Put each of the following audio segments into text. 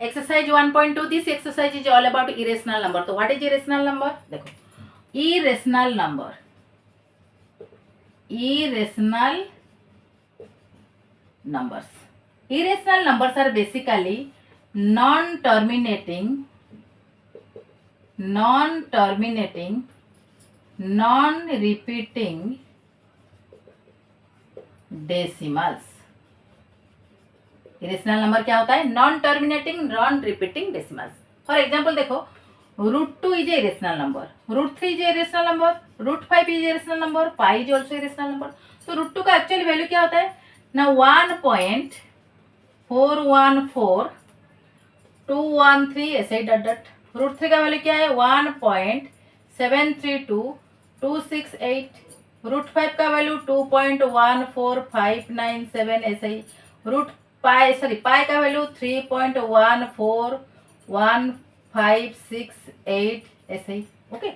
exercise 1.2, this exercise is all about irrational number. तो what is irrational number? देखो, irrational number are basically non-terminating, non-repeating decimals. Irrational number क्या होता है? Non terminating, non repeating decimals. For example देखो, √2 is a irrational number, √3 is a irrational number, √5 is irrational number, pi is also irrational number. तो √2 का actual value क्या होता है ना? 1.414,213 ऐसे ही डट डट. √3 का वैल्यू क्या है? 1.732268. √5 का वैल्यू 2.14597 ऐसे ही. पाई का वैल्यू 3.14158 ऐसे ही. ओके,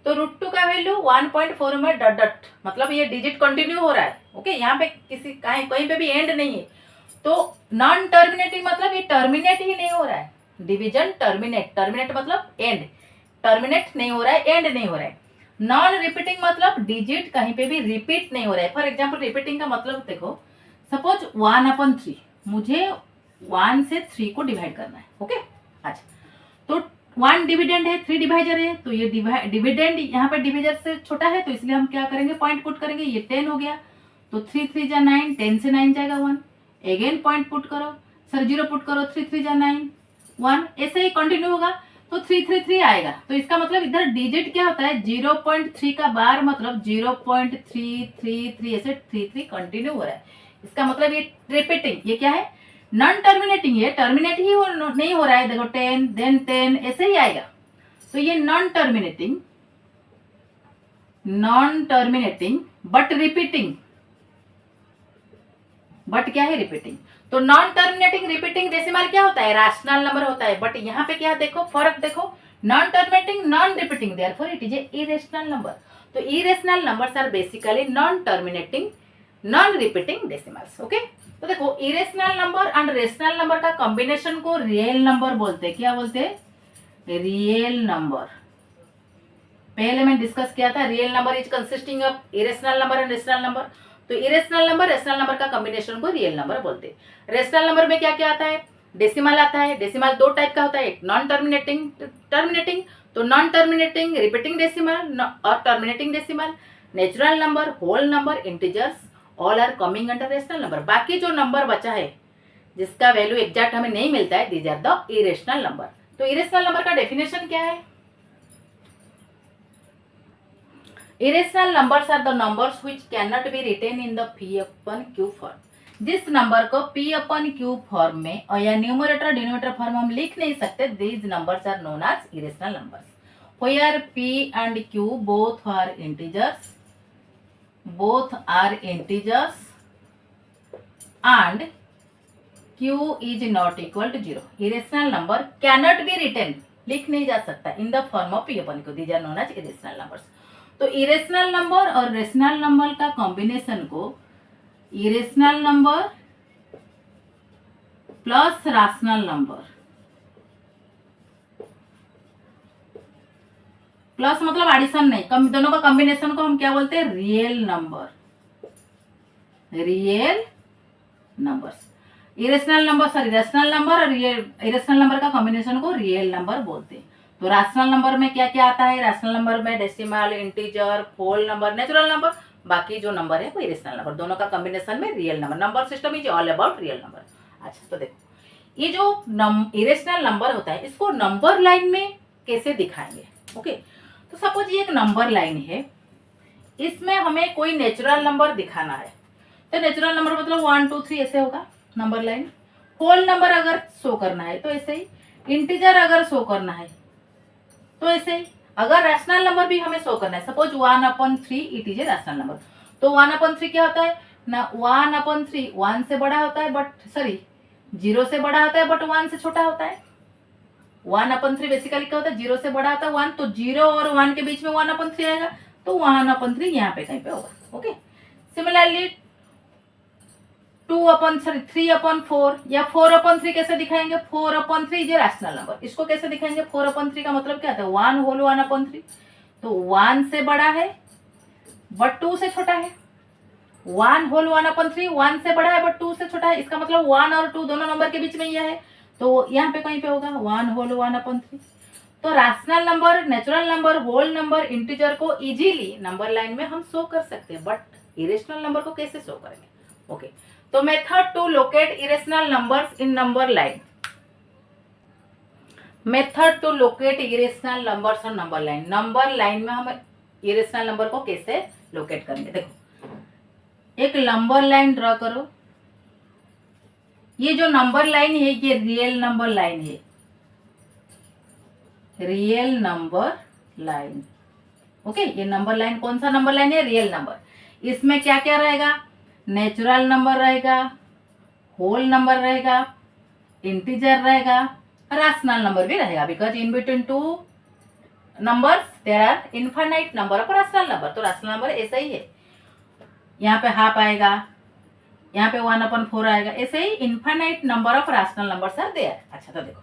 तो √2 का वैल्यू 1.4 में डट डट, मतलब ये डिजिट कंटिन्यू हो रहा है. ओके, यहाँ पे किसी कहीं पे भी एंड नहीं है. तो नॉन टर्मिनेटिंग मतलब ये टर्मिनेट ही नहीं हो रहा है. डिवीजन टर्मिनेट मतलब एंड, टर्मिनेट नहीं हो रहा है, एंड नहीं हो रहा है. नॉन रिपीटिंग मतलब डिजिट कहीं पे भी रिपीट नहीं हो रहा है. फॉर एग्जाम्पल रिपीटिंग का मतलब देखो, सपोज 1/3, मुझे 1 से 3 को डिवाइड करना है. ओके, अच्छा, तो 1 डिविडेंड है, 3 डिवाइजर है, तो ये डिविडेंड यहाँ पे डिविजर से छोटा है, तो इसलिए हम क्या करेंगे? पॉइंट पुट करेंगे. ये 10 हो गया, तो 3 3 जा 9, 10 से 9 जाएगा 1. अगेन पॉइंट पुट करो, सर 0 पुट करो, 3 3 जा 9, 1, ऐसे ही कंटिन्यू होगा, तो 3 3 3 आएगा. तो इसका मतलब इधर डिजिट क्या होता है? 0.3 का बार मतलब 0.333 ऐसे 3 3 कंटिन्यू हो रहा है. इसका मतलब ये रिपीटिंग, ये क्या है? Non terminating. ये टर्मिनेट ही नहीं हो रहा है. देखो 10 देन 10 ऐसे ही आएगा. तो ये non terminating but repeating. But क्या है? रिपीटिंग. तो नॉन टर्मिनेटिंग रिपीटिंग डेसिमल क्या होता है? रैशनल नंबर होता है. बट यहाँ पे क्या देखो, फर्क देखो, non terminating, non repeating, therefore it is a irrational number. तो irrational numbers are basically non terminating, non repeating decimals. Okay, तो देखो irrational number and rational number का कॉम्बिनेशन को रियल नंबर बोलते हैं. क्या बोलते हैं? Real number. पहले मैंने डिस्कस किया था, real number is consisting of irrational number and rational number. तो इरेशनल नंबर, रेशनल नंबर का कॉम्बिनेशन को रियल नंबर बोलते हैं. रेशनल नंबर में क्या क्या आता है? डेसिमल आता है. डेसिमल 2 टाइप का होता है, एक नॉन टर्मिनेटिंग, तो नॉन टर्मिनेटिंग रिपीटिंग डेसिमल और terminating decimal. Natural number, whole number, integers, all are coming under rational number. बाकी जो नंबर बचा है जिसका वैल्यू एग्जैक्ट हमें नहीं मिलता है, these are the irrational number. तो इरेशनल नंबर का डेफिनेशन क्या है? Irrational numbers are the numbers which can not be written in the P/Q form. जिस नंबर को P/Q फॉर्म में और या न्यूमरेटर डिनोमिनेटर फॉर्म हम लिख नहीं सकते, these numbers are known as irrational numbers. Where P and Q both are integers and Q is not equal to 0. Irrational number cannot be written, लिख नहीं जा सकता, in the form of P/Q. These are known as irrational numbers. तो irrational number और rational number का combination को irrational number plus rational number, plus मतलब addition नहीं, दोनों का कॉम्बिनेशन को हम क्या बोलते हैं? Real number. Real numbers, irrational number, sorry rational number और इरेशनल नंबर का कॉम्बिनेशन को रियल नंबर बोलते हैं. तो रैशनल नंबर में क्या क्या आता है? रैशनल नंबर में decimal, integer, whole number, natural number. बाकी जो नंबर है वो इरेशनल नंबर. दोनों का कॉम्बिनेशन में real number. Number system is all about real number. अच्छा, तो देखो ये जो इरेशनल नंबर होता है, इसको नंबर लाइन में कैसे दिखाएंगे? ओके, तो सपोज ये एक नंबर लाइन है, इसमें हमें कोई नेचुरल नंबर दिखाना है. तो नेचुरल नंबर मतलब 1 2 3 ऐसे होगा नंबर लाइन. होल नंबर अगर शो करना है तो ऐसे ही. इंटीजर अगर शो करना है तो ऐसे ही. अगर रैशनल नंबर भी हमें शो करना है, suppose 1/3 it is a rational number. तो 1/3 क्या होता है ना? 1/3 1 से बड़ा होता है, बट सॉरी 0 से बड़ा होता है, बट 1 से छोटा होता है. 1/3 बेसिकली क्या होता है? 0 से बड़ा होता है 1, तो 0 और 1 के बीच में 1/3 आएगा, तो 1/3 यहाँ पे कहीं पे होगा. ओके, सिमिलरली 3/4 या 4/3 कैसे दिखाएंगे? 4/3 ये रैशनल नंबर, इसको कैसे दिखाएंगे? 4/3 का मतलब क्या था? 1 होल 1/3, तो 1 से बड़ा है बट 2 से छोटा है। 1 होल 1/3 1 से बड़ा है बट 2 से छोटा है, इसका मतलब 1 और 2 दोनों नंबर के बीच में यह है, तो यहाँ पे कहीं पे होगा 1 होल 1/3। तो rational number, natural number, whole number, integer को इजीली नंबर लाइन में हम शो कर सकते हैं, बट इरेशनल नंबर को कैसे शो करेंगे? ओके, तो method to locate irrational numbers in number line. Method to locate irrational numbers on number line. Number line में हम इरेशनल नंबर को कैसे लोकेट करेंगे? देखो, एक नंबर लाइन ड्रॉ करो। ये जो नंबर लाइन है ये रियल नंबर लाइन है, रियल नंबर लाइन। ओके, ये नंबर लाइन कौन सा नंबर लाइन है? Real number. इसमें क्या क्या रहेगा? नेचुरल नंबर रहेगा, होल नंबर रहेगा, इंटीजर रहेगा, रैशनल नंबर भी रहेगा, because in between two numbers there are infinite number of rational number. तो रैशनल नंबर ऐसा ही है, यहाँ पे हाफ आएगा, यहाँ पे 1/4 आएगा, ऐसे ही infinite number of rational numbers are there. अच्छा, तो देखो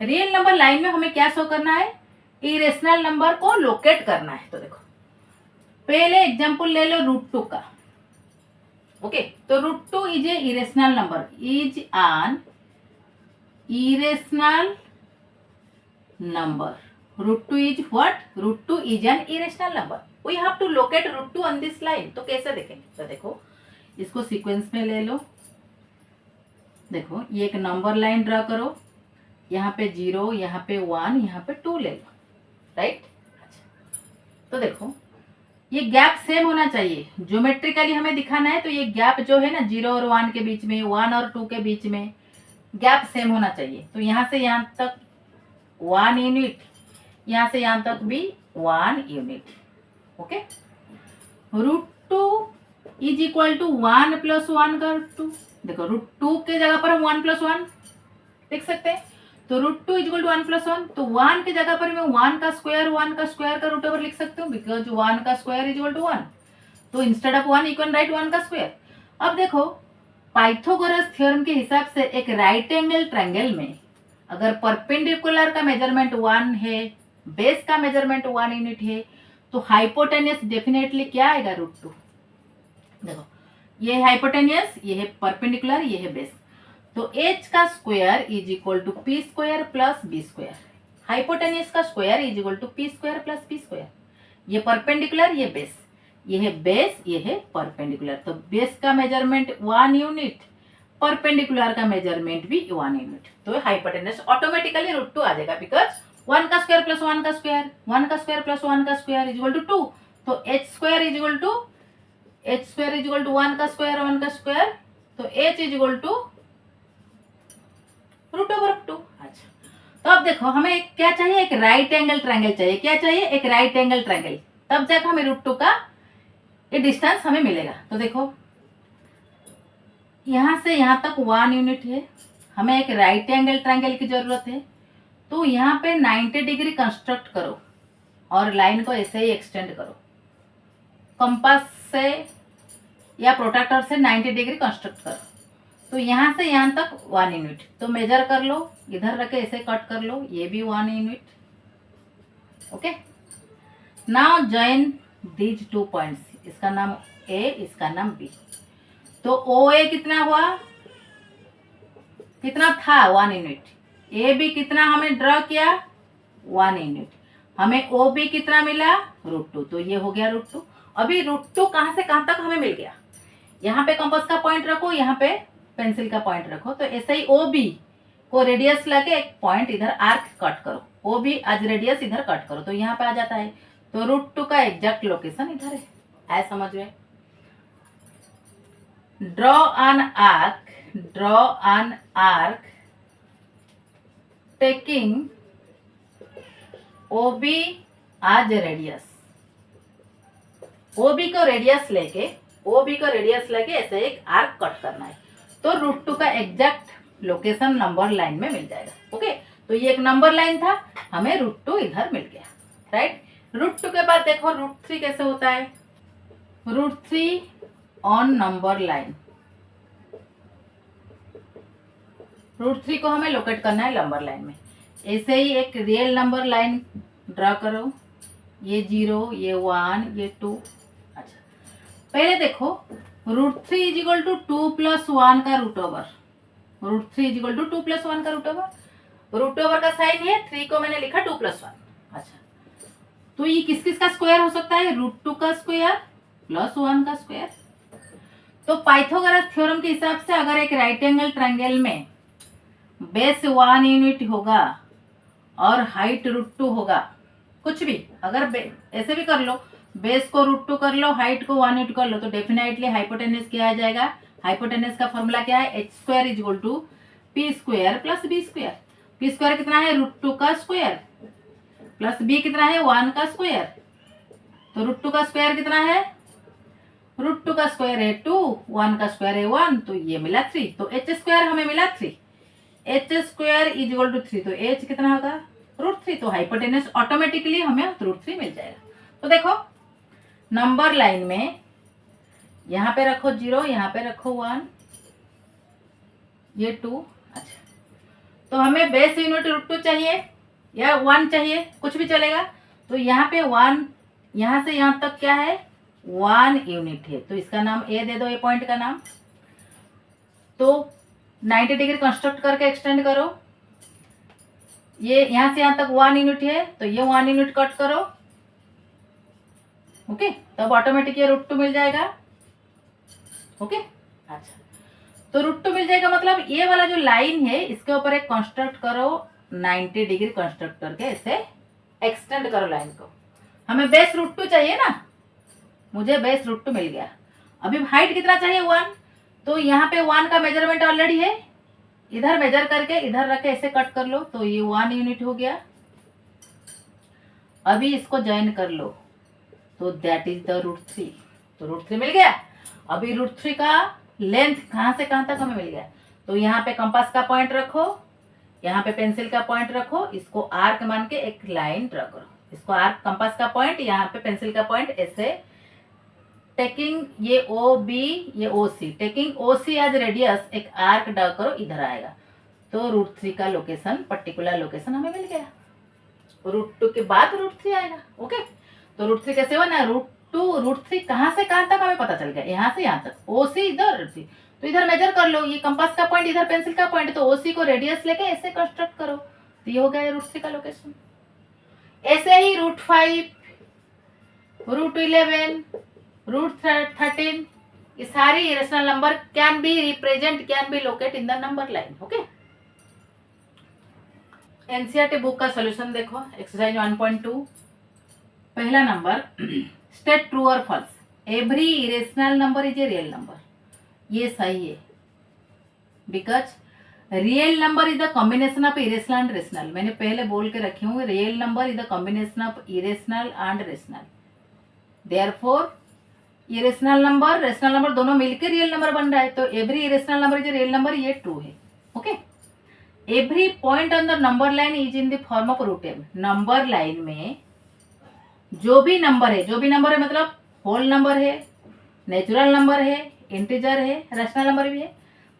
रियल नंबर लाइन में हमें क्या शो करना है? इरेशनल नंबर को लोकेट करना है। तो देखो, पहले एग्जांपल ले लो √2 का। ओके, तो √2 is a irrational number, is an irrational number. √2 is what? √2 is an irrational number. We have to locate √2 on this line. तो कैसे देखेंगे? तो देखो, इसको सीक्वेंस में ले लो। देखो, ये एक नंबर लाइन ड्रा करो, यहाँ पे 0, यहाँ पे 1, यहाँ पे 2 ले लो, राइट? तो देखो, ये गैप सेम होना चाहिए, ज्योमेट्रिकली हमें दिखाना है, तो ये गैप जो है ना 0 और 1 के बीच में, 1 और 2 के बीच में गैप सेम होना चाहिए। तो यहाँ से यहाँ तक 1 यूनिट, यहाँ से यहाँ तक भी 1 unit. Okay, √2 is equal to 1 + 1 का √2। देखो, √2 के जगह पर हम 1 + 1 लिख सकते हैं, तो √2 इज इक्वल टू 1 + 1। तो 1 की जगह पर मैं 1 का स्क्वायर का रूट ओवर लिख सकती हूँ, बिकॉज 1 का स्क्वायर इज इक्वल टू 1। तो instead of 1 you can write 1 का स्क्वायर। अब देखो, पाइथागोरस थ्योरम के हिसाब से एक राइट एंगल ट्रायंगल में अगर परपेंडिकुलर का मेजरमेंट 1 है, बेस का मेजरमेंट 1 यूनिट है, तो हाइपोटेन्यूस डेफिनेटली क्या आएगा? √2। देखो, ये है हाइपोटेन्यूस, ये है परपेंडिकुलर, ये है बेस। तो h का square is equal to p square plus b square. Hypotenuse का square is equal to p square plus b square. ये परपेंडिकुलर, ये बेस, ये है बेस, ये है परपेंडिकुलर। तो बेस का मेजरमेंट 1 यूनिट, परपेंडिकुलर का मेजरमेंट भी 1 यूनिट। तो हाइपोटेन्यूस ऑटोमेटिकली √2 आ जाएगा, बिकॉज 1 का स्क्वायर प्लस 1 का स्क्वायर, 1 का स्क्वायर प्लस 1 का स्क्वायर इज इक्वल टू 2। तो h square is equal to 1 का स्क्वायर 1 का स्क्वायर, तो h इज इक्वल टू √2। अच्छा, तो अब देखो, हमें क्या चाहिए? एक राइट एंगल ट्रायंगल चाहिए। क्या चाहिए? एक राइट एंगल ट्रायंगल, तब जाकर हमें √2 का ये डिस्टेंस हमें मिलेगा। तो देखो, यहाँ से यहाँ तक 1 यूनिट है, हमें एक राइट एंगल ट्रायंगल की जरूरत है। तो यहाँ पे 90 डिग्री कंस्ट्रक्ट करो और लाइन को ऐसे ही एक्सटेंड करो, कंपास से या प्रोट्रैक्टर से 90 डिग्री कंस्ट्रक्ट करो। तो यहाँ से यहाँ तक 1 यूनिट, तो मेजर कर लो, इधर रखे ऐसे कट कर लो, ये भी 1 unit. Okay, now join these 2 points, इसका नाम A, इसका नाम B। तो OA कितना हुआ? कितना था? 1 यूनिट। AB कितना हमें ड्रॉ किया? 1 यूनिट। हमें OB कितना मिला? √2। तो ये हो गया √2। अभी √2 कहाँ से कहाँ तक हमें मिल गया? यहाँ पे कंपास का पॉइंट रखो, यहाँ पे पेंसिल का पॉइंट रखो। तो ऐसे ही OB को रेडियस लगे एक पॉइंट इधर आर्क कट करो, OB आज रेडियस इधर कट करो, तो यहाँ पे आ जाता है। तो √2 का एग्जैक्ट लोकेशन इधर है। आए समझ में? Draw an arc taking OB आज रेडियस। OB को रेडियस लेके ऐसे एक आर्क कट करना है, तो √2 का एग्जैक्ट लोकेशन नंबर लाइन में मिल जाएगा। ओके, तो ये एक नंबर लाइन था, हमें √2 इधर मिल गया, राइट? √2 के बाद देखो √3 कैसे होता है। √3 ऑन नंबर लाइन। √3 को हमें लोकेट करना है नंबर लाइन में। ऐसे ही एक रियल नंबर लाइन ड्रा करो, ये 0, ये 1, ये 2। अच्छा, पहले देखो √3 इज इक्वल टू 2 + 1 का root over. √3 is equal to 2 + 1 का रूट ओवर। रूट ओवर का साइन है 3 को मैंने लिखा 2 + 1। अच्छा, तो ये किस किस का स्क्वायर हो सकता है? √2 का स्क्वायर प्लस 1 का स्क्वायर। तो पाइथागोरस थ्योरम के हिसाब से अगर एक राइट एंगल ट्रायंगल में बेस 1 यूनिट होगा और हाइट √2 होगा, कुछ भी अगर ऐसे भी कर लो, बेस को √2 कर लो, हाइट को 1 यूनिट कर लो, तो डेफिनेटली हाइपोटेनस क्या आ जाएगा? हाइपोटेनस का फॉर्मूला क्या है? h² = p² + b²। p² कितना है? √2 का स्क्वायर प्लस b कितना है? 1 का स्क्वायर। तो √2 का स्क्वायर कितना है? √2 का स्क्वायर है 2, 1 का स्क्वायर है 1, तो ये मिला 3। तो h² हमें मिला 3। h² = 3, तो h कितना होगा? √3। तो हाइपोटेनस ऑटोमेटिकली हमें √3 मिल जाएगा। तो देखो नंबर लाइन में यहाँ पे रखो 0, यहाँ पे रखो 1, ये 2। अच्छा, तो हमें बेस यूनिट √2 चाहिए या 1 चाहिए, कुछ भी चलेगा। तो यहाँ पे 1, यहाँ से यहाँ तक क्या है? 1 यूनिट है, तो इसका नाम ए दे दो, ए पॉइंट का नाम। तो 90 डिग्री कंस्ट्रक्ट करके एक्सटेंड करो। ये यहाँ से यहाँ तक 1 यूनिट है, तो ये 1 यूनिट कट करो। ओके, तब ऑटोमेटिक ये √2 मिल जाएगा। ओके, अच्छा, तो √2 मिल जाएगा, मतलब ये वाला जो लाइन है इसके ऊपर एक कंस्ट्रक्ट करो, 90 डिग्री कंस्ट्रक्ट करके ऐसे एक्सटेंड करो लाइन को। हमें बेस √2 चाहिए ना, मुझे बेस √2 मिल गया। अभी हाइट कितना चाहिए? 1। तो यहाँ पे 1 का मेजरमेंट ऑलरेडी है, इधर मेजर करके इधर रख के ऐसे कट कर लो, तो ये 1 यूनिट हो गया। अभी इसको ज्वाइन कर लो, तो दैट इज द √3। तो √3 मिल गया। अभी √3 का लेंथ कहाँ से कहाँ तक हमें मिल गया? तो यहाँ पे कंपास का पॉइंट रखो, यहाँ पे पेंसिल का पॉइंट रखो, इसको आर्क मान के एक लाइन ड्रा करो। इसको आर्क, कंपास का पॉइंट, यहाँ पे पेंसिल का पॉइंट, ऐसे टेकिंग ये OB, ये OC, taking OC as radius एक आर्क ड्रा करो, इधर आएगा। तो √3 का लोकेशन, पर्टिकुलर लोकेशन हमें मिल गया। √2 के बाद √3 आएगा। ओके, तो √3 कैसे बना? √3 कहाँ से कहाँ तक हमें पता चल गया, यहाँ से यहाँ तक। OC इधर, √3, तो इधर मेजर कर लो, ये कंपास का पॉइंट, इधर पेंसिल का पॉइंट, तो OC को रेडियस लेके ऐसे कंस्ट्रक्ट करो, तो ये हो गया √3 का लोकेशन। ऐसे ही √5, √11, √13, ये सारी irrational number can be locate in the number line. Okay, NCERT book का सॉल्यूशन देखो, एक्सरसाइज 1.2। पहला नंबर, स्टेट ट्रू और false, every irrational number is a real number. ये सही है, because real number is the combination of irrational and rational. मैंने पहले बोल के रखी हूँ, real number is the combination of irrational and rational. Therefore irrational number, rational number दोनों मिलकर रियल नंबर बन रहा है, तो every irrational number is a real number, ये ट्रू है। Okay, every point on the number line is in the form of √m। Number line में जो भी नंबर है मतलब होल नंबर है, नेचुरल नंबर है, इंटीजर है, रैशनल नंबर भी है,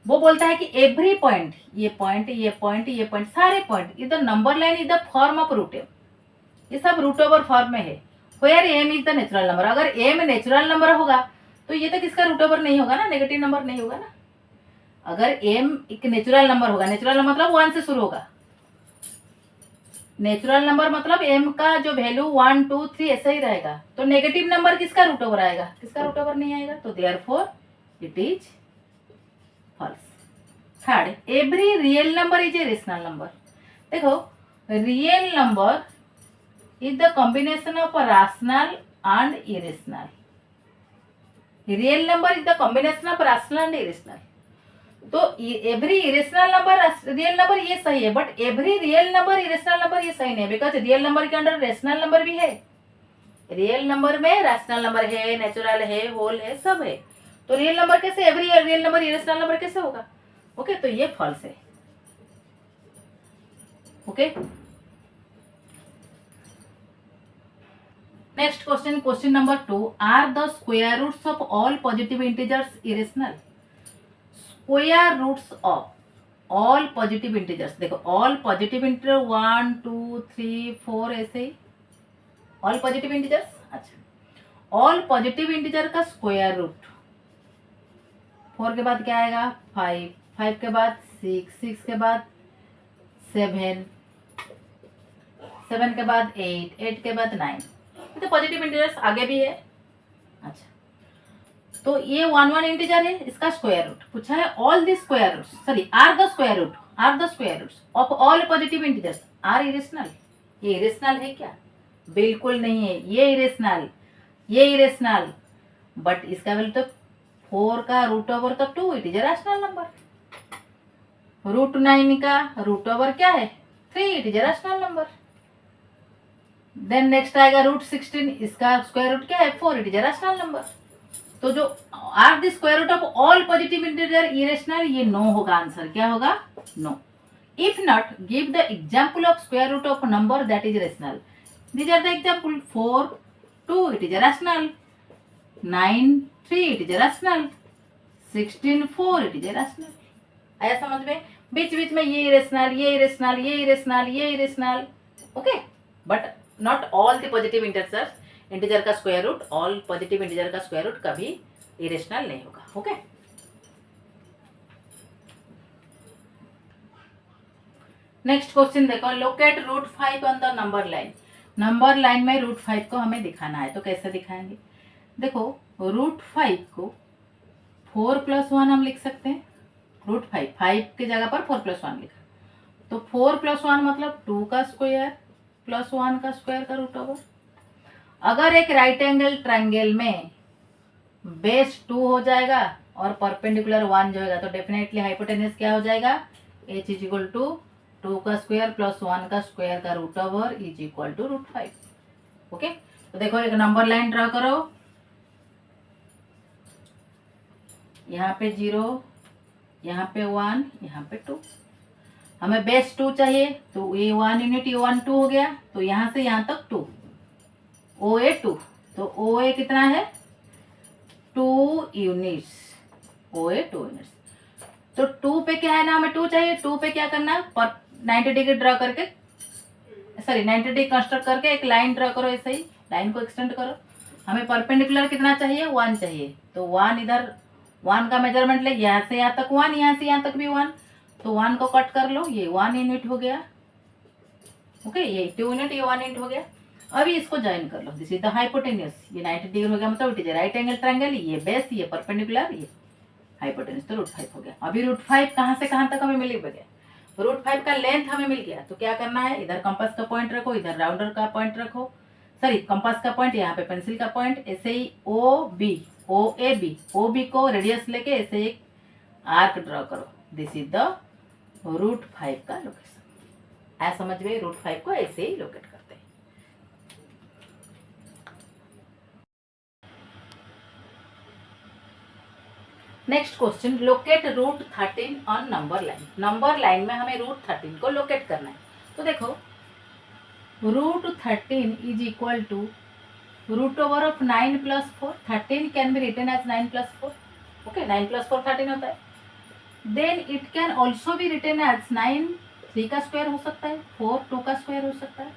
वो बोलता है कि एवरी पॉइंट, ये पॉइंट, ये पॉइंट, ये पॉइंट, सारे point is the number line is the form of √m। ये सब √ओवर फॉर्म में है। Where m is the natural number. अगर m नेचुरल नंबर होगा तो ये तो किसका √ओवर नहीं होगा ना, नेगेटिव नंबर नहीं होगा ना। अगर m एक नेचुरल नंबर होगा, नेचुरल नंबर मतलब 1 से शुरू होगा, नेचुरल नंबर मतलब m का जो वैल्यू 1, 2, 3 ऐसा ही रहेगा, तो नेगेटिव नंबर किसका √ओवर आएगा? किसका √ओवर नहीं आएगा, तो therefore it is false. Third, every real number is a rational number. देखो, real number is the combination of a rational and irrational. Real number is the combination of rational and irrational. तो every irrational number real number ये सही है, but every real number irrational number ये सही नहीं है, because real number के under rational number भी है। रियल नंबर में रैशनल नंबर है, नेचुरल है, होल है, सब है। तो रियल नंबर कैसे, every real number irrational number कैसे होगा? ओके, तो ये फॉल्स है। Okay, next question, question number 2, are the square roots of all positive integers irrational? Square roots of all positive integers, देखो ऑल पॉजिटिव इंटीजर 1 2 3 4 ऐसे ही all positive integers. अच्छा, all positive integer का square root, 4 के बाद क्या आएगा 5, 5 के बाद 6, 6 के बाद 7, 7 के बाद 8, 8 के बाद 9, तो पॉजिटिव इंटीजर्स आगे भी है। अच्छा, तो ये 1 1 इंटीजर है, इसका स्क्वायर रूट पूछा है। All the square roots, sorry are the square roots of all positive integers are irrational. ये इरेशनल है क्या? बिल्कुल नहीं है, ये इरेशनल, बट इसका वैल्यू तो 4 का रूट ओवर तो 2, it is a rational number. Root 9 का रूट ओवर क्या है 3, it is a rational number. Then next आएगा रूट 16, इसका स्क्वायर रूट क्या है 4, it is a rational number. तो जो are the square root of all positive integer irrational, ये नो होगा आंसर, क्या होगा no. If not give the example of square root of number that is rational. These are the example 4 2, it is a rational, 9 3, it is a rational, 16 4, it is a rational. आया समझ में? बीच बीच में ये irrational, okay, but not all the positive integer का square root, all positive integer का square root कभी इरेशनल नहीं होगा। ओके, नेक्स्ट क्वेश्चन देखो, locate root 5 on the number line. Number line में रूट 5 को हमें दिखाना है, तो कैसे दिखाएंगे? देखो रूट 5 को 4 + 1 हम लिख सकते हैं। रूट 5 की जगह पर 4 + 1 लिखा, तो 4 + 1 मतलब 2 का स्क्वायर प्लस 1 का स्क्वायर का रूट ओवर। अगर एक राइट एंगल ट्रायंगल में बेस 2 हो जाएगा और परपेंडिकुलर 1 जो होगा, तो डेफिनेटली हाइपोटेन्यूज क्या हो जाएगा, h = 2 का स्क्वायर प्लस 1 का स्क्वायर का रूट ओवर = रूट 5। ओके, तो देखो एक नंबर लाइन ड्रॉ करो, यहाँ पे 0, यहाँ पे 1, यहाँ पे 2। हमें बेस 2 चाहिए, तो ये 1 यूनिट, ये 1 2 हो गया, तो यहाँ से यहाँ तक 2, OA 2, तो OA कितना है 2 यूनिट्स, OA 2 यूनिट्स। तो 2 पे क्या है ना, हमें 2 चाहिए, 2 पे क्या करना, पर 90 डिग्री ड्रॉ करके, सॉरी 90 डिग्री कंस्ट्रक्ट करके एक लाइन ड्रॉ करो, ऐसे ही लाइन को एक्सटेंड करो। हमें परपेंडिकुलर कितना चाहिए 1 चाहिए, तो 1 इधर 1 का मेजरमेंट ले, यहाँ से यहाँ तक 1, यहाँ से यहाँ तक भी 1, तो 1 को कट कर लो, ये 1 यूनिट हो गया। ओके, ये 2 यूनिट, ये 1 यूनिट हो गया। अभी इसको ज्वाइन कर लो, दिस इज द हाइपोटेन्यूज, ये 90 डिग्री हो गया, मतलब it is right angle triangle, ये बेस, ये परपेंडिकुलर, ये हाइपोटेन्यूज, तो रूट 5 हो गया। अभी रूट 5 कहाँ से कहाँ तक हमें मिल गया, रूट 5 का लेंथ हमें मिल गया, तो क्या करना है, इधर कंपास का पॉइंट रखो, इधर राउंडर का पॉइंट रखो, सॉरी कंपास का पॉइंट, यहाँ पे पेंसिल का पॉइंट, ऐसे ही ओ बी को रेडियस लेके ऐसे एक आर्क ड्रॉ करो, दिस इज द रूट 5 का लोकेशन। ऐसा समझ गए, रूट 5 को ऐसे ही लोकेट करते हैं। Next question, locate root 13 on number line. Number line में हमें रूट 13 को लोकेट करना है, तो देखो root 13 = root over of 9 + 4, 13 can be written as 9 + 4, okay, 9 + 4 13 होता है। Then it can also be written as 9 3 का स्क्वायर हो सकता है, 4 2 का स्क्वायर हो सकता है।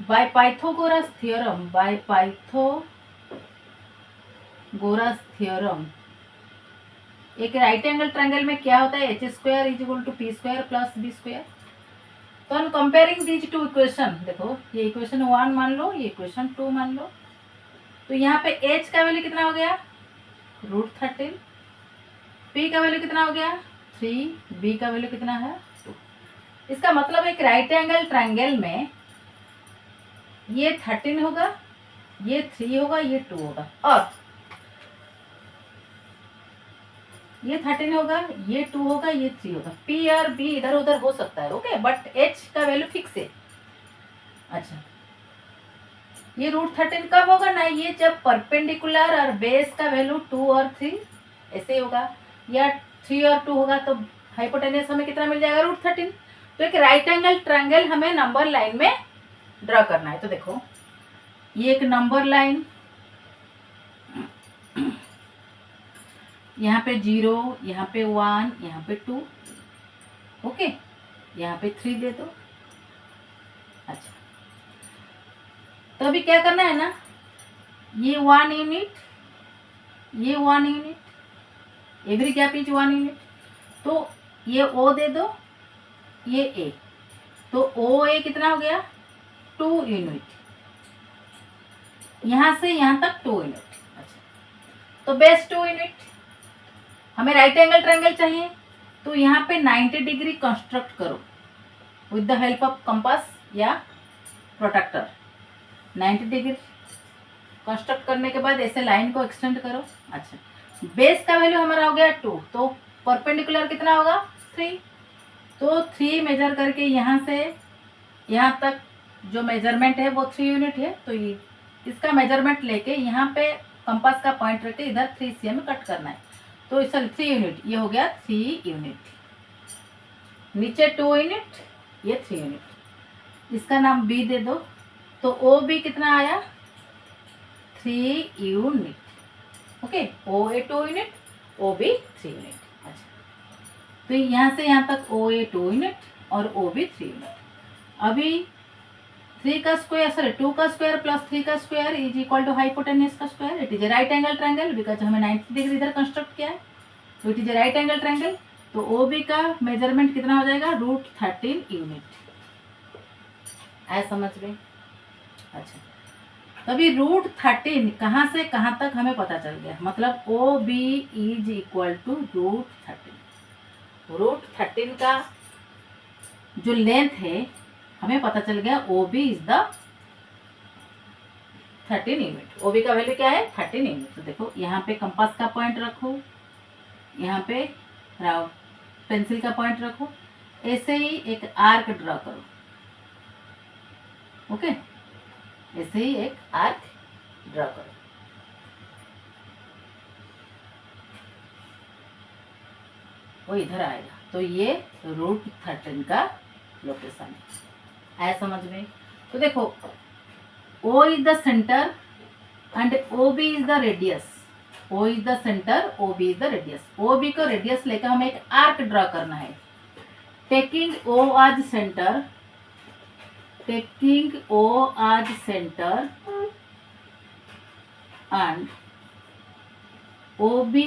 बाय पाइथागोरस थ्योरम, एक राइट एंगल ट्रायंगल में क्या होता है, h² = p² + b²। तो हम कंपेयरिंग दीज टू इक्वेशन, देखो ये इक्वेशन 1 मान लो, ये इक्वेशन 2 मान लो, तो यहाँ पे h का वैल्यू कितना हो गया रूट 13, p का वैल्यू कितना हो गया 3, b का वैल्यू कितना है 2। इसका मतलब एक राइट एंगल ट्रायंगल में ये 13 होगा, ये 3 होगा, ये 2 होगा, और ये 13 होगा, ये 2 होगा, ये 3 होगा। P और B इधर उधर हो सकता है, ओके, बट H का वैल्यू फिक्स है। अच्छा, ये रूट 13 कब होगा ना, ये जब परपेंडिकुलर और बेस का वैल्यू 2 और 3 ऐसे होगा, या 3 और 2 होगा, तो हाइपोटेन्यूज हमें कितना मिल जाएगा रूट 13। तो एक राइट एंगल ट्रायंगल हमें नंबर लाइन में ड्रॉ करना है, तो देखो ये एक नंबर लाइन, यहाँ पे 0, यहाँ पे 1, यहाँ पे 2, ओके, यहाँ पे 3 दे दो। अच्छा, तो अभी क्या करना है ना, ये 1 यूनिट, ये 1 unit, every gap is 1 unit, तो ये ओ दे दो, ये ए, तो ओ ए कितना हो गया 2 यूनिट, यहां से यहां तक 2 यूनिट। अच्छा, तो बेस 2 यूनिट, हमें राइट एंगल ट्रायंगल चाहिए, तो यहाँ पे 90 डिग्री कंस्ट्रक्ट करो with the help of compass या प्रोटेक्टर। 90 डिग्री कंस्ट्रक्ट करने के बाद ऐसे लाइन को एक्सटेंड करो। अच्छा, बेस का वैल्यू हमारा हो गया 2, तो परपेंडिकुलर कितना होगा 3, तो 3 मेजर करके यहाँ से यहाँ तक जो मेजरमेंट है वो 3 यूनिट है, तो ये इसका मेजरमेंट लेके यहाँ पे कंपास का पॉइंट रख के इधर 3 cm कट करना है, तो सॉरी 3 यूनिट, ये हो गया 3 यूनिट, नीचे 2 यूनिट, ये 3 यूनिट, इसका नाम बी दे दो, तो ओ बी कितना आया 3 यूनिट। ओके, ओ ए 2 यूनिट, ओ बी 3 यूनिट। अच्छा, तो यहाँ से यहाँ तक ओ ए 2 यूनिट और ओ बी 3 यूनिट। अभी 3 का स्क्वायर, सॉरी 2 का स्क्वायर प्लस 3 का square is equal to hypotenuse का square. It is a right angle triangle because हमें 90 डिग्री इधर कंस्ट्रक्ट किया है, तो it is a right angle triangle. तो ओ बी का मेजरमेंट कितना हो जाएगा √13 यूनिट। आया समझ में? अच्छा, तभी √13 कहाँ से कहाँ तक हमें पता चल गया, मतलब O B is equal to √13। √13 का जो लेंथ है हमें पता चल गया, O B is the 13 unit. O B का वैल्यू क्या है 13 यूनिट। तो देखो यहाँ पे कंपास का पॉइंट रखो, यहाँ पे पेंसिल का पॉइंट रखो, ऐसे ही एक आर्क ड्रॉ करो। ओके, ऐसे ही एक आर्क ड्रॉ करो। वो इधर आएगा, तो ये √13 का लोकेशन है। आया समझ में? तो देखो O is the centre and OB is the radius. O is the centre, OB is the radius. OB को रेडियस लेकर हमें एक आर्क ड्रॉ करना है। Taking O as centre, taking O as center and OB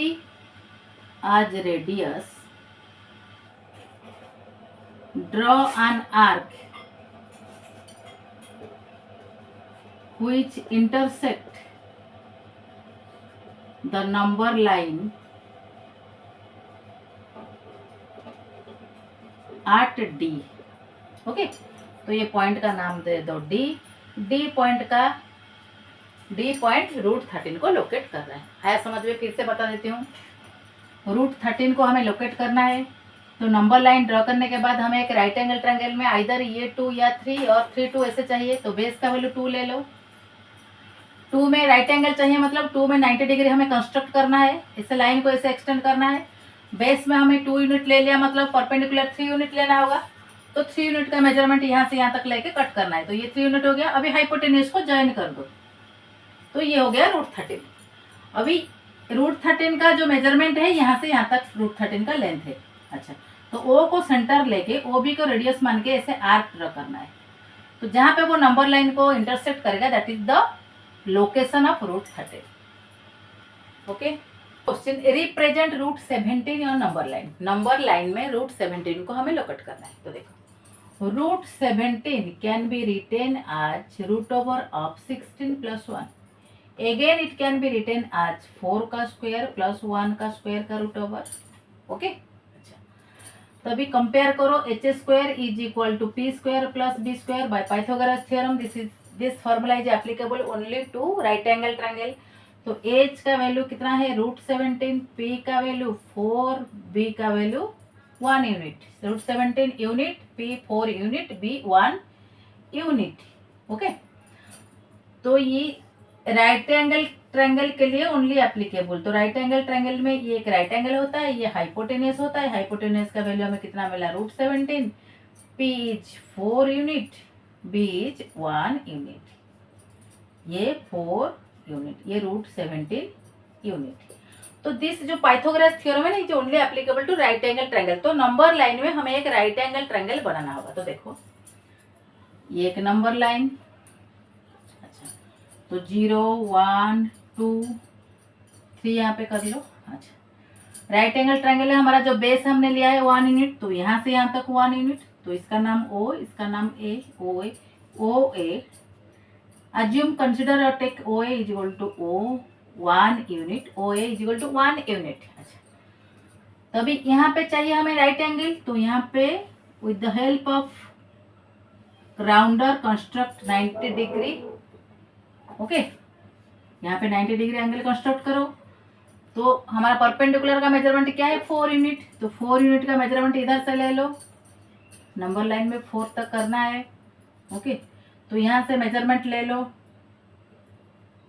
as radius, draw an arc which intersect the number line at D। Okay, तो ये point का नाम दे दो D। D पॉइंट √13 को लोकेट कर रहा है। आया समझ में? फिर से बता देती हूँ, √13 को हमें लोकेट करना है, तो नंबर लाइन ड्रॉ करने के बाद हमें एक राइट एंगल ट्रायंगल में आइदर ये 2 या 3 और 3 2 ऐसे चाहिए, तो बेस का वैल्यू 2 ले लो। 2 में राइट एंगल चाहिए, मतलब 2 में 90 डिग्री हमें कंस्ट्रक्ट करना है, इसे लाइन को ऐसे एक्सटेंड करना है। बेस में हमें 2 यूनिट ले लिया, मतलब परपेंडिकुलर 3 यूनिट लेना होगा, तो 3 यूनिट का मेजरमेंट यहाँ से यहाँ तक लेके कट करना है, तो ये 3 यूनिट हो गया। अभी हाइपोटेन्यूज को ज्वाइन कर दो, तो ये हो गया √13। अभी √13 का जो मेजरमेंट है यहाँ से यहाँ तक √13 का लेंथ है। अच्छा, तो O को सेंटर लेके OB को रेडियस मान के ऐसे आर्क ड्रॉ करना है, तो जहाँ पे वो नंबर लाइन को इंटरसेक्ट करेगा that is the location of √13। Okay, question, represent √17 और नंबर लाइन। नंबर लाइन में √17 को हमें लोकेट करना है, तो देखो √17 कैन बी रिटेन आज √16 + 1। Again it can be written as 4 का स्क्वायर + 1 का स्क्वायर का √। ओके, अच्छा, तभी कंपेयर करो, h² is equal to p² + b² by Pythagoras theorem. This formula is applicable only to right angle triangle. तो h का value कितना है √17, p का वैल्यू 4, b का value 1 unit. √17 unit, p 4 unit, b 1 unit. Okay, तो ये right angle triangle के लिए ओनली एप्लीकेबल। तो राइट एंगल ट्रायंगल में ये एक राइट एंगल होता है, ये हाइपोटेन्यूज होता है। हाइपोटेन्यूज का वैल्यू हमें कितना मिला √17, p is 4 unit, b is 1 unit, ये 4 यूनिट, ये √17 यूनिट। तो दिस जो पाइथागोरस थ्योरम है ना, is only applicable to right angle triangle. तो नंबर लाइन में हमें एक राइट एंगल ट्रायंगल बनाना होगा। तो देखो ये एक नंबर लाइन, अच्छा तो 0 1 2 3 यहाँ पे कर लो। अच्छा राइट एंगल ट्रायंगल है, हमारा जो बेस हमने लिया है 1 यूनिट, तो यहाँ से यहाँ तक 1 यूनिट, तो इसका नाम O, इसका नाम A, OA। Assume, consider or take OA is equal to O 1 unit, OA is equal to 1 unit। अच्छा तो अभी यहाँ पे चाहिए हमें राइट एंगल, तो यहाँ पे with the help of rounder construct 90 degree. Okay यहाँ पे 90 डिग्री एंगल कंस्ट्रक्ट करो। तो हमारा परपेंडिकुलर का मेजरमेंट क्या है 4 यूनिट, तो 4 यूनिट का मेजरमेंट इधर से ले लो, नंबर लाइन में 4 तक करना है। ओके तो यहाँ से मेजरमेंट ले लो,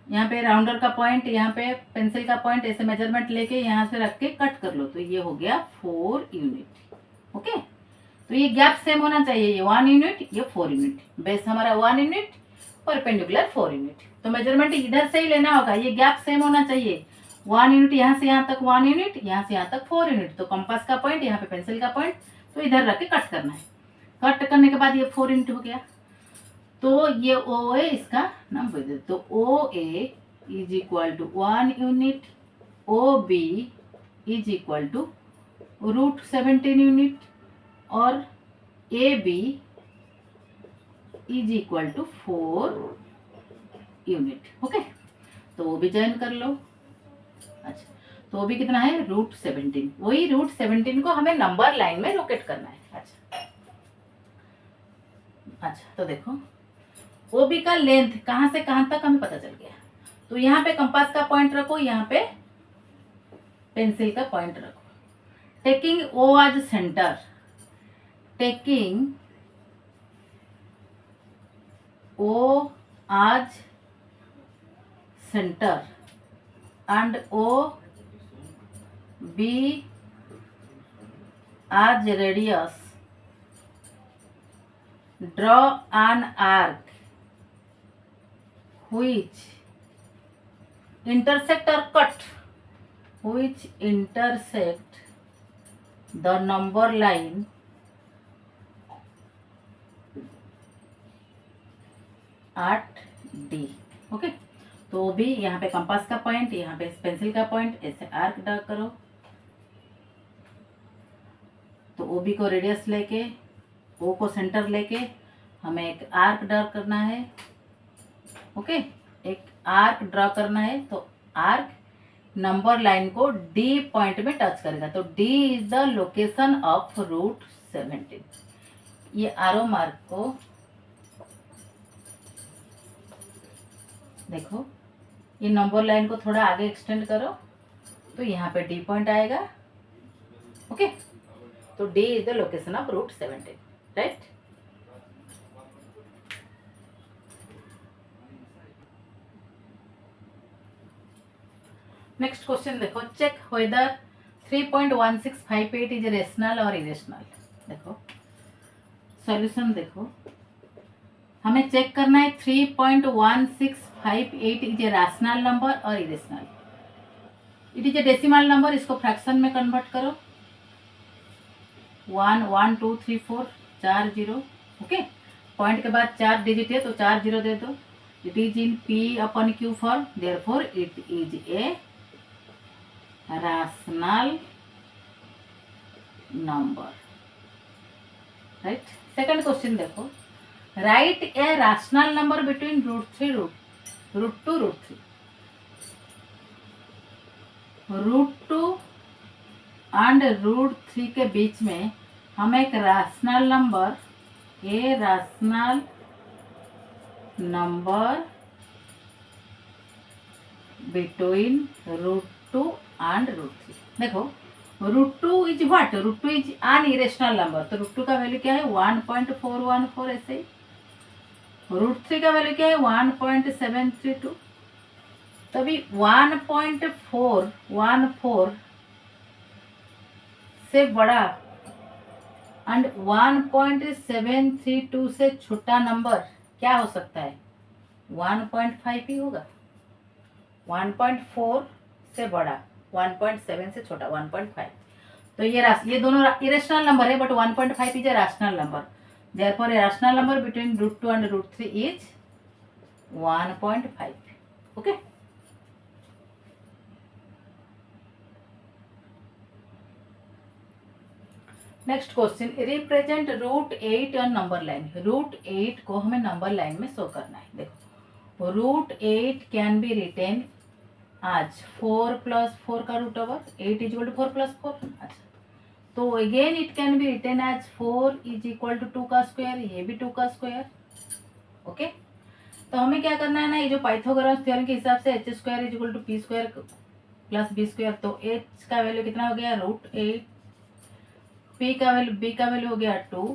यहाँ पे राउंडर का पॉइंट, यहाँ पे पेंसिल का पॉइंट, ऐसे मेजरमेंट लेके यहाँ से रख के कट कर लो, तो ये हो गया 4 यूनिट। ओके तो ये गैप सेम होना चाहिए, ये 1 यूनिट ये 4 यूनिट, बेस हमारा 1 यूनिट परपेंडिकुलर 4 यूनिट, तो मेजरमेंट इधर से ही लेना होगा, ये गैप सेम होना चाहिए। 1 यूनिट यहाँ से यहाँ तक 1 यूनिट, यहाँ से यहाँ तक 4 यूनिट, तो कंपास का पॉइंट यहाँ पे पेंसिल का पॉइंट, तो इधर रख के कट करना है। कट करने के बाद ये 4 यूनिट हो गया, तो ये ओ ए इसका नाम बोल दे, तो O A is equal to 1 unit, O B is equal to √17 unit, और A B is equal to 4 unit. Okay तो वो भी ज्वाइन कर लो। अच्छा तो वो भी कितना है √17, वही √17 को हमें नंबर लाइन में लोकेट करना है। अच्छा तो देखो OB का लेंथ कहाँ से कहाँ तक हमें पता चल गया, तो यहाँ पे कंपास का पॉइंट रखो, यहाँ पे पेंसिल का पॉइंट रखो, taking O as centre, taking O as centre and OB as radius, draw an arc which intersect or cut, which intersect the number line at D। Okay तो भी यहाँ पे कंपास का पॉइंट, यहाँ पे pencil का point, ऐसे arc draw करो। तो OB को रेडियस लेके, O को सेंटर लेके हमें एक आर्क ड्रा करना है। ओके एक आर्क ड्रा करना है, तो आर्क नंबर लाइन को D पॉइंट में टच करेगा, तो D is the location of √17। ये आरो मार्क को देखो, ये नंबर लाइन को थोड़ा आगे एक्सटेंड करो, तो यहाँ पे D पॉइंट आएगा। ओके तो D is the location of √17, right. Next question देखो, चेक वेदर 3.1658 इज रेशनल और इरेशनल। देखो सॉल्यूशन देखो, हमें चेक करना है 3.1658 इज ए रैशनल नंबर और irrational. It is A decimal number, इसको फ्रैक्शन में कन्वर्ट करो, 1 1 2 3 4 4 0। ओके पॉइंट के बाद 4 डिजिट है, तो 4 0 दे दो। It is in P/Q form, therefore it is a rational number, right. Second question देखो, write a rational number between √3 √2 √3। √2 and √3 के बीच में हम एक रैशनल नंबर, a rational number between √2 and √3। देखो √2 is what, √2 is an irrational number, तो √2 का वैल्यू क्या है 1.414, ऐसे ही √3 का वैल्यू क्या है 1.732। तभी 1.414 से बड़ा एंड 1.732 से छोटा नंबर क्या हो सकता है, 1.5 ही होगा। 1.4 से बड़ा 1.7 से छोटा 1.5। तो ये दोनों इरेशनल नंबर है, but 1.5 is a rational number, therefore A rational number between √2 and √3 is 1.5। Okay, next question, represent √8 on number line. √8 को हमें नंबर लाइन में शो करना है। देखो √8 कैन बी रिटेन आज 4 + 4 का रूट ओवर 8 = 4 + 4। अच्छा, तो again it can be written as 4 = 2 का स्क्वायर, ये भी 2 का स्क्वायर। ओके, तो हमें क्या करना है ना, ये जो पाइथागोरस थ्योरम के हिसाब से h² = p² + b², तो h का वैल्यू कितना हो गया √8, b का वैल्यू हो गया 2,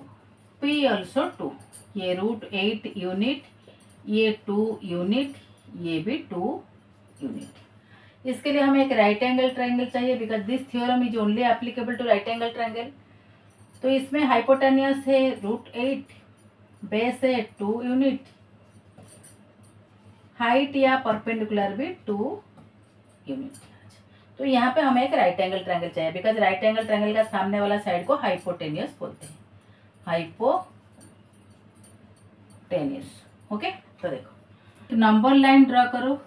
p ऑल्सो 2, ये √8 यूनिट, ये 2 यूनिट, ये भी 2 यूनिट। इसके लिए हमें एक राइट एंगल ट्रायंगल चाहिए, because this theorem is only applicable to right angle triangle. तो इसमें हाइपोटेनियस है √8, बेस है 2 यूनिट, हाइट या परपेंडिकुलर भी 2 यूनिट। तो यहाँ पे हमें एक राइट एंगल ट्रायंगल चाहिए, बिकॉज राइट एंगल ट्रायंगल का सामने वाला साइड को हाइपोटेनियस बोलते हैं, हाइपोटेनियस। ओके, तो देखो नंबर लाइन ड्रॉ करो।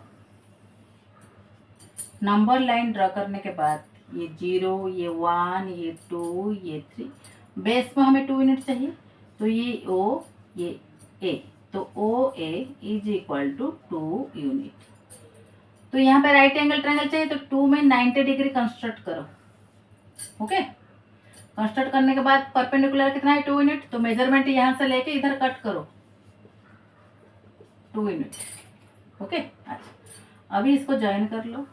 नंबर लाइन ड्रॉ करने के बाद ये 0, ये 1, ये 2, ये 3, बेस में हमें 2 यूनिट चाहिए, तो ये O, ये A, तो OA = 2 यूनिट। तो यहाँ पे राइट एंगल ट्रायंगल चाहिए, तो 2 में 90 डिग्री कंस्ट्रक्ट करो। ओके, कंस्ट्रक्ट करने के बाद परपेंडिकुलर कितना है 2 यूनिट, तो मेजरमेंट यहाँ से लेके इधर कट करो 2 यूनिट। ओके, अच्छा अभी इसको ज्वाइन कर लो,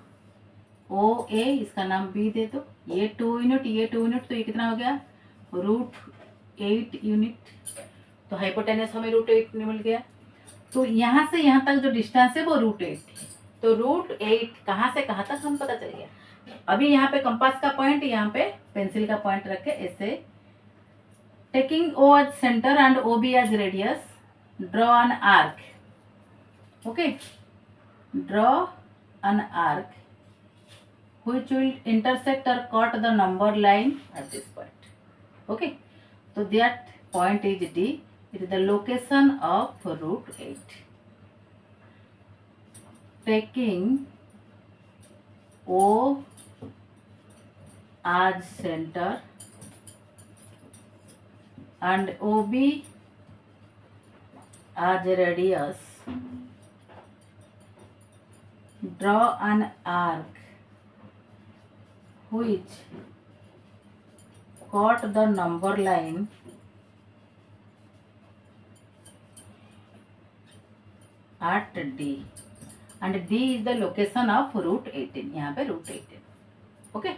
OA इसका नाम B दे दो, ये 2 यूनिट, ये 2 यूनिट, तो ये कितना हो गया √8 यूनिट। तो हाइपोटेनस हमें √8 मिल गया। तो यहाँ से यहाँ तक जो डिस्टेंस है वो √8 है। तो √8 कहाँ से कहाँ तक हम पता चल गया। अभी यहाँ पे कंपास का पॉइंट, यहाँ पे पेंसिल का पॉइंट रख के ऐसे taking O as centre and OB as radius, draw an arc. Okay, draw an arc which will intersect or cut the number line at this point. Okay, so that point is D. It is the location of √8. Taking O as center and OB as radius, draw an arc which cut the number line at D, and D is the location of √18, यहाँ पे √18। Okay,